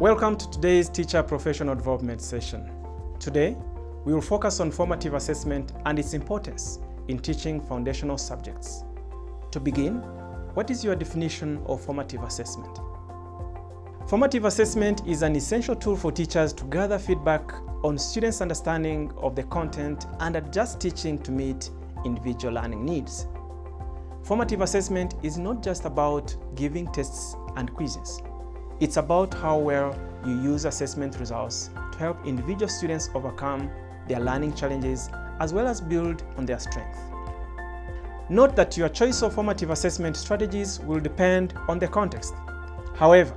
Welcome to today's Teacher Professional Development session. Today, we will focus on formative assessment and its importance in teaching foundational subjects. To begin, what is your definition of formative assessment? Formative assessment is an essential tool for teachers to gather feedback on students' understanding of the content and adjust teaching to meet individual learning needs. Formative assessment is not just about giving tests and quizzes. It's about how well you use assessment results to help individual students overcome their learning challenges as well as build on their strengths. Note that your choice of formative assessment strategies will depend on the context. However,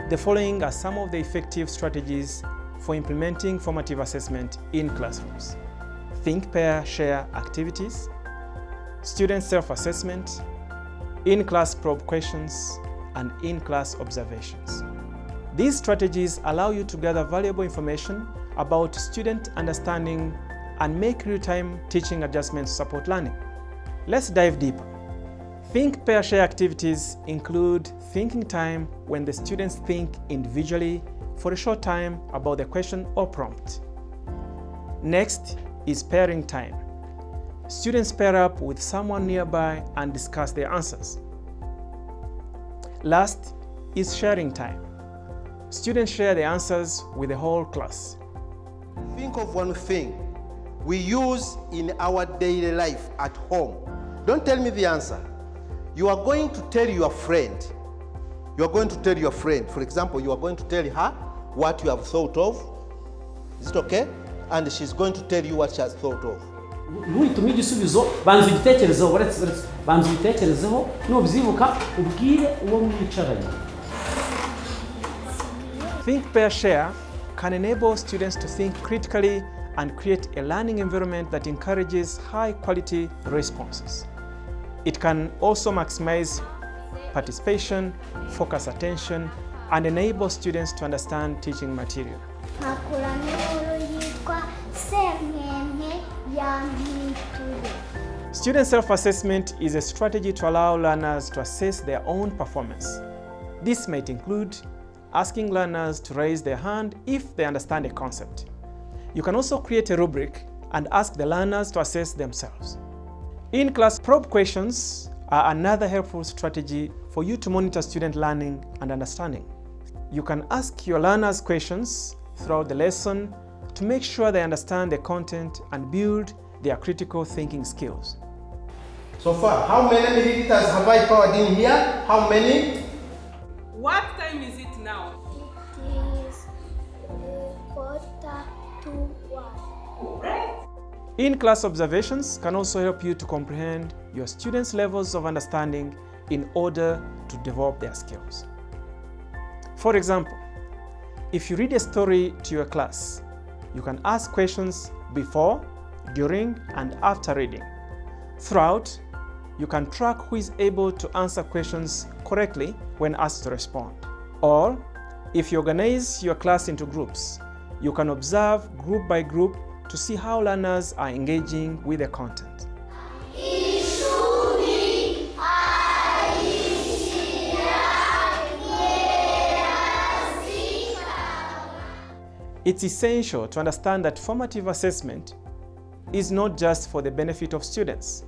the following are some of the effective strategies for implementing formative assessment in classrooms: think, pair, share activities, student self-assessment, in-class probe questions, and in-class observations. These strategies allow you to gather valuable information about student understanding and make real-time teaching adjustments to support learning. Let's dive deeper. Think, pair, share activities include thinking time when the students think individually for a short time about the question or prompt. Next is pairing time. Students pair up with someone nearby and discuss their answers. Last is sharing time. Students share their answers with the whole class. Think of one thing we use in our daily life at home. Don't tell me the answer. You are going to tell your friend. You are going to tell your friend. For example, you are going to tell her what you have thought of. Is it okay? And she's going to tell you what she has thought of. Ntuhitemo igisubizo, banza igitekerezo, banza igitekerezo, nubyibuka ubwire uwo mwicaranye. Think, pair, share can enable students to think critically and create a learning environment that encourages high-quality responses. It can also maximize participation, focus attention, and enable students to understand teaching material. Student self-assessment is a strategy to allow learners to assess their own performance. This might include asking learners to raise their hand if they understand a concept. You can also create a rubric and ask the learners to assess themselves. In-class probe questions are another helpful strategy for you to monitor student learning and understanding. You can ask your learners questions throughout the lesson to make sure they understand the content and build their critical thinking skills. So far, how many milliliters have I poured in here? How many? What time is it now? It is 1:45. In-class observations can also help you to comprehend your students' levels of understanding in order to develop their skills. For example, if you read a story to your class, you can ask questions before, during, and after reading. Throughout, you can track who is able to answer questions correctly when asked to respond. Or, if you organize your class into groups, you can observe group by group to see how learners are engaging with the content. It's essential to understand that formative assessment is not just for the benefit of students.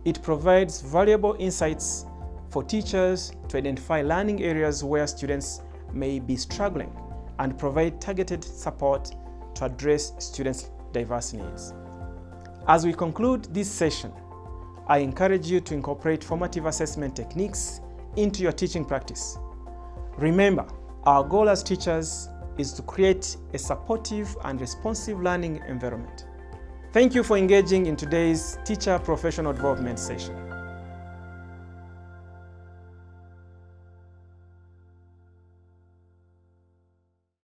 It provides valuable insights for teachers to identify learning areas where students may be struggling and provide targeted support to address students' diverse needs. As we conclude this session, I encourage you to incorporate formative assessment techniques into your teaching practice. Remember, our goal as teachers is to create a supportive and responsive learning environment. Thank you for engaging in today's Teacher Professional Development session.